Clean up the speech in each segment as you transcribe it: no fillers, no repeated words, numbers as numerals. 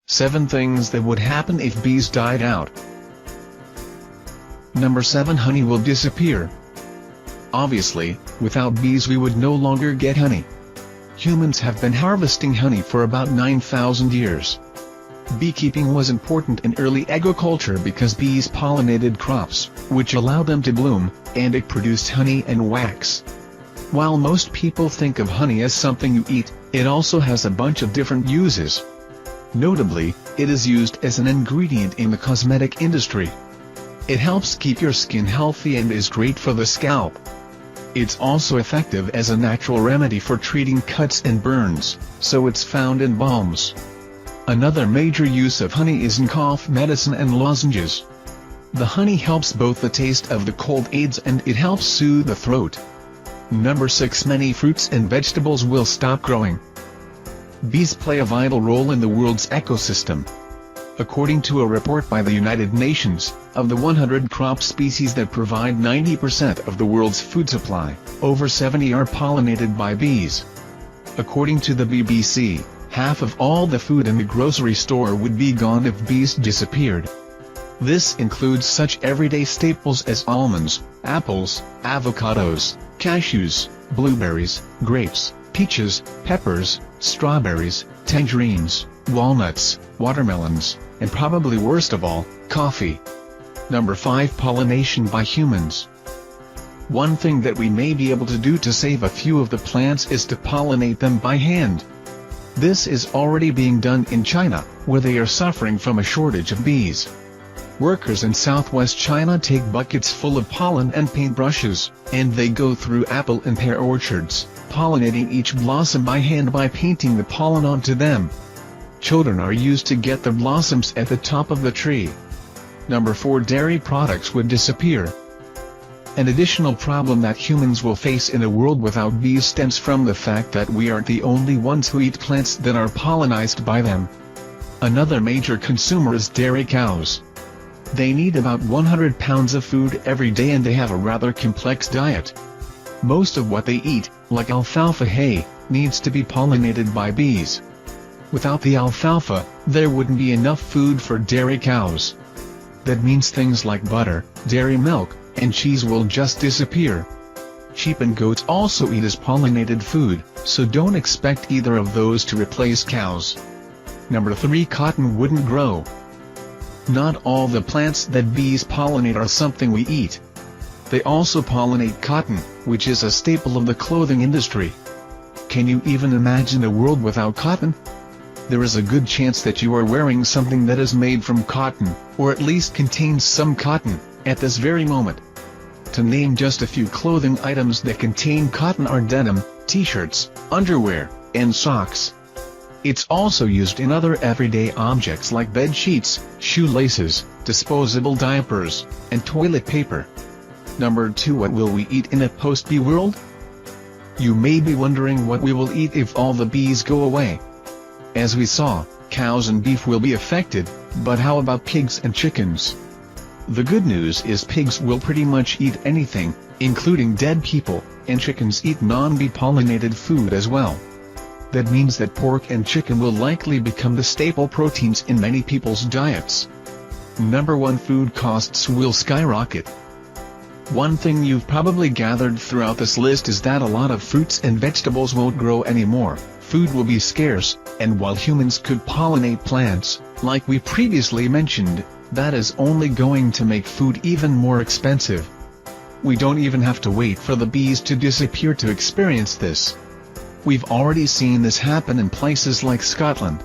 7 things that would happen if bees died out. Number 7. Honey will disappear. Obviously, without bees we would no longer get honey. Humans have been harvesting honey for about 9,000 years. Beekeeping was important in early agriculture because bees pollinated crops, which allowed them to bloom, and it produced honey and wax. While most people think of honey as something you eat, it also has a bunch of different uses. Notably, it is used as an ingredient in the cosmetic industry. It helps keep your skin healthy and is great for the scalp. It's also effective as a natural remedy for treating cuts and burns, so it's found in balms. Another major use of honey is in cough medicine and lozenges. The honey helps both the taste of the cold aids and it helps soothe the throat. Number 6. Many fruits and vegetables will stop growing. Bees play a vital role in the world's ecosystem. According to a report by the United Nations, of the 100 crop species that provide 90% of the world's food supply, over 70 are pollinated by bees. According to the BBC, half of all the food in the grocery store would be gone if bees disappeared. This includes such everyday staples as almonds, apples, avocados, cashews, blueberries, grapes, peaches, peppers, strawberries, tangerines, walnuts, watermelons, and probably worst of all, coffee. Number 5. Pollination by humans. One thing that we may be able to do to save a few of the plants is to pollinate them by hand. This is already being done in China, where they are suffering from a shortage of bees. Workers in southwest China take buckets full of pollen and paintbrushes, and they go through apple and pear orchards, pollinating each blossom by hand by painting the pollen onto them. Children are used to get the blossoms at the top of the tree. Number 4. Dairy products would disappear. An additional problem that humans will face in a world without bees stems from the fact that we aren't the only ones who eat plants that are pollinized by them. Another major consumer is dairy cows. They need about 100 pounds of food every day and they have a rather complex diet. Most of what they eat, like alfalfa hay, needs to be pollinated by bees. Without the alfalfa, there wouldn't be enough food for dairy cows. That means things like butter, dairy milk, and cheese will just disappear. Sheep and goats also eat as pollinated food, so don't expect either of those to replace cows. Number 3. Cotton wouldn't grow. Not all the plants that bees pollinate are something we eat. They also pollinate cotton, which is a staple of the clothing industry. Can you even imagine a world without cotton? There is a good chance that you are wearing something that is made from cotton, or at least contains some cotton, at this very moment. To name just a few clothing items that contain cotton are denim, t-shirts, underwear, and socks. It's also used in other everyday objects like bed sheets, shoelaces, disposable diapers, and toilet paper. Number 2. What will we eat in a post-bee world? You may be wondering what we will eat if all the bees go away. As we saw, cows and beef will be affected, but how about pigs and chickens? The good news is pigs will pretty much eat anything, including dead people, and chickens eat non-bee pollinated food as well. That means that pork and chicken will likely become the staple proteins in many people's diets. Number 1. Food costs will skyrocket. One thing you've probably gathered throughout this list is that a lot of fruits and vegetables won't grow anymore, food will be scarce, and while humans could pollinate plants, like we previously mentioned, that is only going to make food even more expensive. We don't even have to wait for the bees to disappear to experience this. We've already seen this happen in places like Scotland.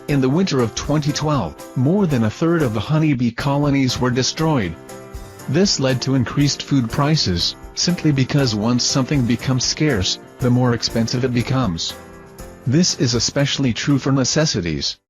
In the winter of 2012, more than a third of the honeybee colonies were destroyed. This led to increased food prices, simply because once something becomes scarce, the more expensive it becomes. This is especially true for necessities.